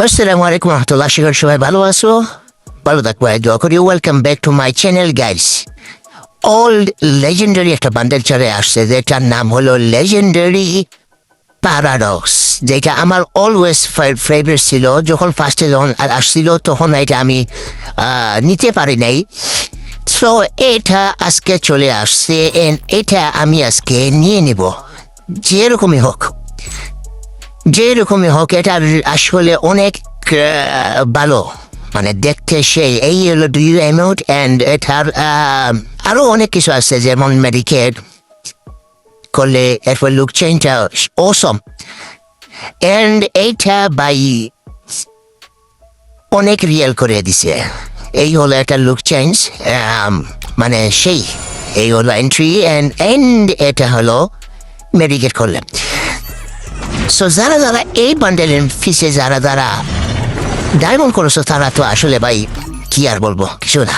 আসসালামু আলাইকুম রহমতুল্লাহ, আশা করি সবাই ভালো আছো, ভালো থাকবো। দোয়া করি। Welcome back to my channel guys. Old legendary একটা বান্ডেল চলে আসছে, যেটার নাম হলো লেজেন্ডারি প্যারাডক্স, যেটা আমার অলওয়েজ ফেভারিট ছিল। যখন ফার্স্টে আসছিল তখন এটা আমি নিতে পারি নাই। সো এটা আজকে চলে আসছে, এটা আমি আজকে নিয়ে নিব। যেরকমই হোক যেরকমই হোক, এটা আসলে অনেক ভালো, মানে দেখতে সেই এই হলো দুই অ্যামাউন্ট। অ্যান্ড এটার আরও অনেক কিছু আছে, যেমন মেডিকেট করলে এরপর লুক চেঞ্জটা অসম। অ্যান্ড এইটা বাই অনেক রিয়েল করে দিছে। এই হলো একটা লুক চেঞ্জ, মানে সেই এই হলো এন্ট্রি। অ্যান্ড এটা হলো মেডিকেট করলে। সো যারা যারা এই বান্ডেলের ফিসে যারা ডায়মন্ড করেছো, তারা তো আসলে ভাই কি আর বলবো, কিছু না।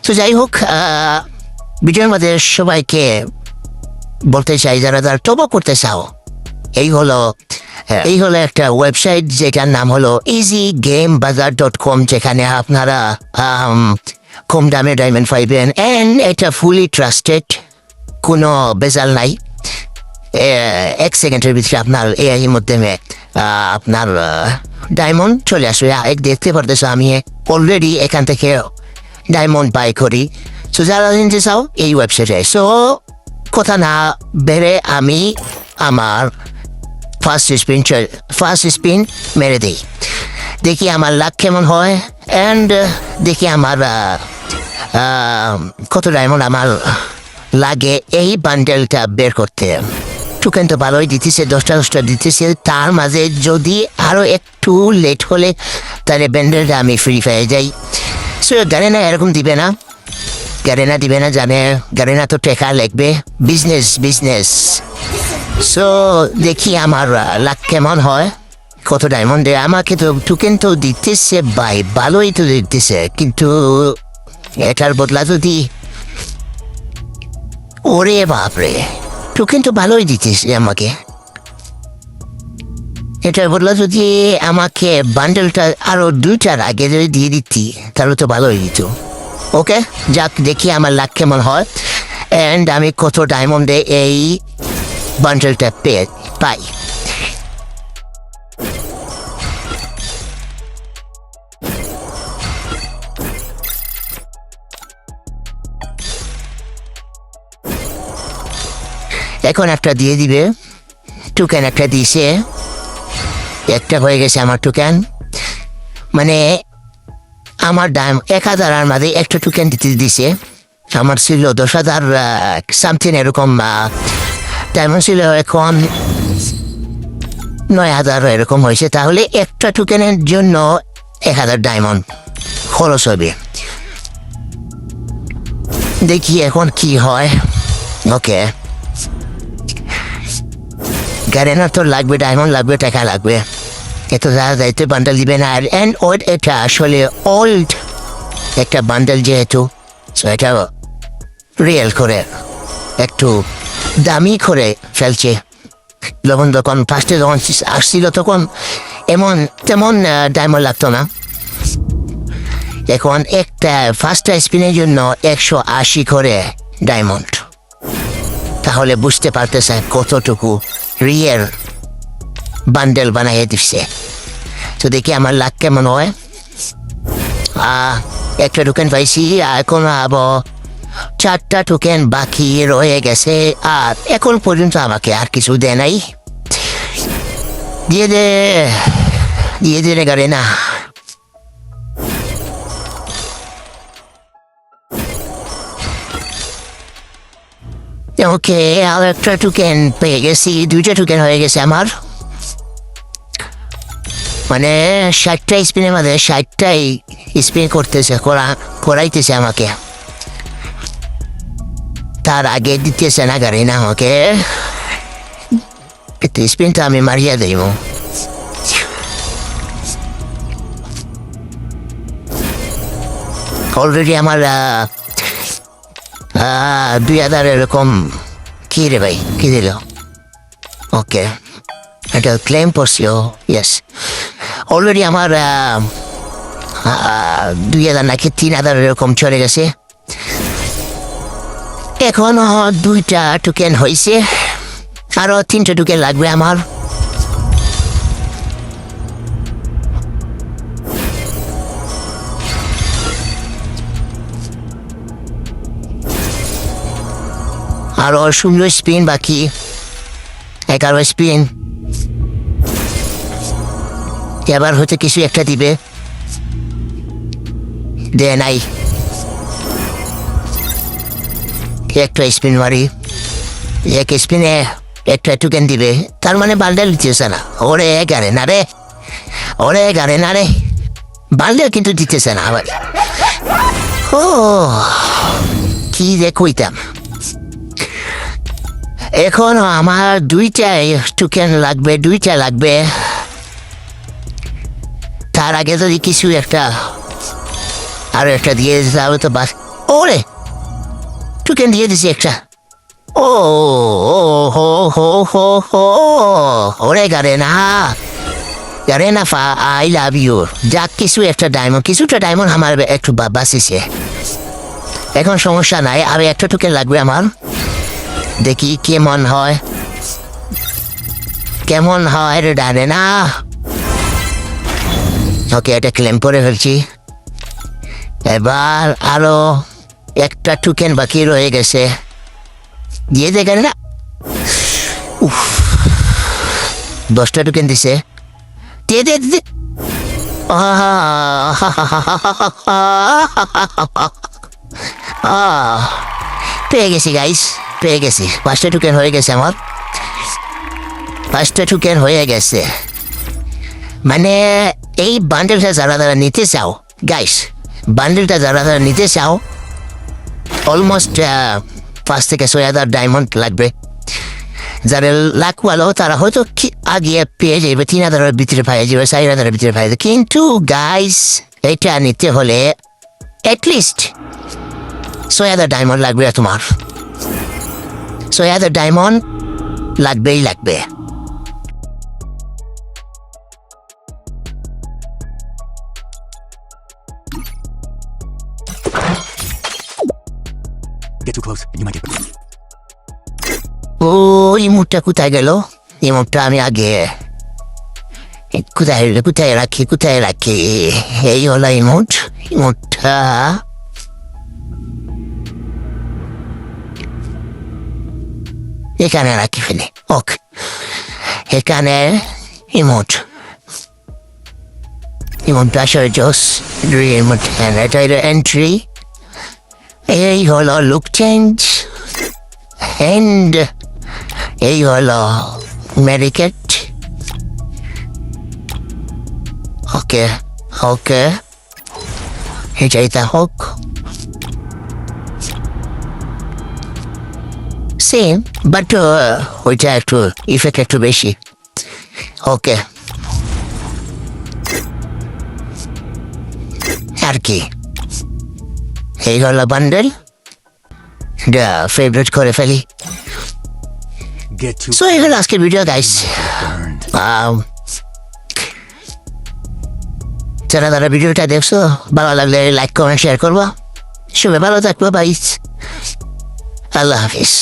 তো যাই হোক, ভিডিওর মধ্যে সবাইকে বলতে চাই, যারা টপ করতে চাও, এই হলো একটা ওয়েবসাইট যেটার নাম হলো easygamebazaar.com, যেখানে আপনারা কম দামে ডায়মন্ড পাইবেন। অ্যান্ড এটা ফুলি ট্রাস্টেড, কোনো বেজাল নাই। এক সেকেন্ডের ভিতরে আপনার এআই মাধ্যমে আপনার ডায়মন্ড চলে আসবে। দেখতে পারতেছো আমি অলরেডি এখান থেকে ডায়মন্ড বাই করি। সো যারা নিতে চাও এই ওয়েবসাইটে। সো কথা না বেড়ে আমি আমার ফার্স্ট স্পিন মেরে দিই, দেখি আমার লাক কেমন হয়। অ্যান্ড দেখি আমার কত ডায়মন্ড আমার লাগে এই বান্ডেলটা বের করতে। টোকেন তো ভালোই দিতেছে, 10টা দিতেছে। তার মাঝে যদি আরও একটু লেট হলে তাহলে ব্যান্ডেলটা আমি ফ্রি পেয়ে যাই। সো গারেনা এরকম দিবে না, জানে গারেনা তো টেকা লাগবে, বিজনেস। সো দেখি আমার লাক কেমন হয়, কত ডায়মন্ড দেয় আমাকে। তো টোকেন তো দিতেছে ভাই, ভালোই তো দিতেছে, কিন্তু এটার বদলা যদি ওরে বাপরে, টোকেন তো ভালোই দিতেছে আমাকে। এটার বদলা যদি আমাকে বান্ডেলটা আরো 2টার আগে যদি দিয়ে দিতি, তাহলে তো ভালোই দিত। ওকে, যাক, দেখি আমার লাক কেমন হয়। অ্যান্ড আমি কত ডায়মন্ডে এই বান্ডেলটা পাই। এখন একটা দিয়ে দিবে, টোকেন একটা দিছে, একটা হয়ে গেছে আমার টোকেন। মানে আমার 1000 মাঝে একটা টোকেন দিছে। আমার ছিল 10,000 সামথিং এরকম ডায়মন্ড ছিল, এখন 9,000 এরকম হয়েছে। তাহলে একটা টোকেনের জন্য 1000 ডায়মন্ড খরচ হবে। দেখি এখন কি হয়। ওকে, গারেনার তো লাগবে, ডায়মন্ড লাগবে, টাকা লাগবে, এত যাইতে বান্ডেল দিবে না। আর এটা আসলে ওল্ড একটা বান্ডেল, যেহেতু এটা রিয়েল করে একটু দামি করে ফেলছে। যখন ফার্স্টে যখন আসছিল তখন তেমন ডায়মন্ড লাগতো না। এখন একটা ফার্স্ট স্পিনের জন্য 180 করে ডায়মন্ড। তাহলে বুঝতে পারতেছে কতটুকু রিয়েল বান্ডেল বানাইয়ে দিচ্ছে। তো দেখি আমার লাক কেমন হয়। একটা টোকেন পাইছি, এখন আবার 4টা টোকেন বাকি রয়ে গেছে। আর এখন পর্যন্ত আমাকে আর কিছু দেয় নাই। দিয়ে দে রে গারেনা। ওকে, আর একটা টোকেন পেয়ে গেছি, 2টা টোকেন হয়ে গেছে আমার। মানে 60টা স্পিনের মধ্যে 60টাই স্পিন করতেছে, করাইতেছে আমাকে। তার আগে দিতেছে না গারেনা আমাকে। স্পিনটা আমি মারিয়া দেব। অলরেডি আমার 2000 এরকম। কি রে ভাই, কি দিল? ওকে, এটা ক্লেম করছি। ইয়েস, অলরেডি আমার 2000 নাকি 3000 এরকম চলে গেছে। এখন 2টা টোকেন হয়েছে, আরো 3টা টোকেন লাগবে আমার। আরো 16 স্পিন বাকি, 11 স্পিন। এবার হয়তো কিছু একটা দিবে, দে নাই। একটা স্পিন মারি, এক স্পিনে একটা টোকেন দিবে, তার মানে বান্ডেল দিতেছে না। ওরে গাড়ে না রে, ওরে গাড়ে না রে, বান্ডেল কিন্তু দিতেছে না আবার। ও কি রে কইতাম। এখন আমার 2টা টোকেন লাগবে, 2টা লাগবে। তার আগে যদি কিছু একটা আর একটা দিয়ে যাবে তো বাস। ওরে টোকেন দিয়ে দিছি একটা। ও হো হো হো হো, ওরে গারেনা, গারেনা ফা আই লাভ ইউ। যাক কিছু একটা ডায়মন্ড, কিছুটা ডায়মন্ড আমার একটু বাঁচিছে। এখন সমস্যা নাই, আর একটা টোকেন লাগবে আমার। দেখি কেমন হয়, কেমন হয় রে গারেনা। ওকে, এটা ক্লেম করে ফেলছি। এবার আরো একটা টোকেন বাকি রয়ে গেছে, দিয়ে দেখেন না। 10টা টোকেন দিছে, দিয়ে দে দে। পেয়ে গেছি গাইস, পেয়ে গেছি। 5টা টোকেন হয়ে গেছে আমার, 5টা টোকেন হয়ে গেছে। মানে এই বান্ডেলটা যারা যারা নিতে চাও গাইস, বান্ডেলটা যারা যারা নিতে চাও, অলমোস্ট 5 থেকে 6,000 ডায়মন্ড লাগবে। যারা লাখওয়ালো তারা হয়তো আগে পেয়ে যাবে, 3,000-এর ভিতরে পাই যাবে, 4,000-এর ভিতরে পাই যাবে। কিন্তু গাইস এটা নিতে হলে অ্যাটলিস্ট 6,000 ডায়মন্ড লাগবে তোমার, 6,000 ডায়মন্ড লাগবেই লাগবে। Get too close, and you might get. ও ইমোটটা কোথায় গেল? ইমোটটা আমি আগে কোথায় কোথায় রাখি, কোথায় রাখি? এই হলো ইমোট, ইমোটটা এখানে রাখি ফেলে। ওকে, এখানে ইমোট, ইমোটটা আসলে জোস। ইমোট এটা এন্ট্রি। এই হলো লুক চেঞ্জ, এন্ড এই হলো মেডিকেট। ওকে ওকে, এটাই তা হোক। সেম বাট ওইটা একটু ইফেক্ট একটু বেশি। ওকে, আর কি এই হলো বান্ডেল, ফেভারিট করে ফেলি। Get too সো এই হলো আজকের ভিডিও গাইস। burned. যারা যারা ভিডিওটা দেখছো, ভালো লাগলে লাইক কমেন্ট শেয়ার করবো। সবাই ভালো থাকবো, বাইস, আল্লাহ হাফিজ।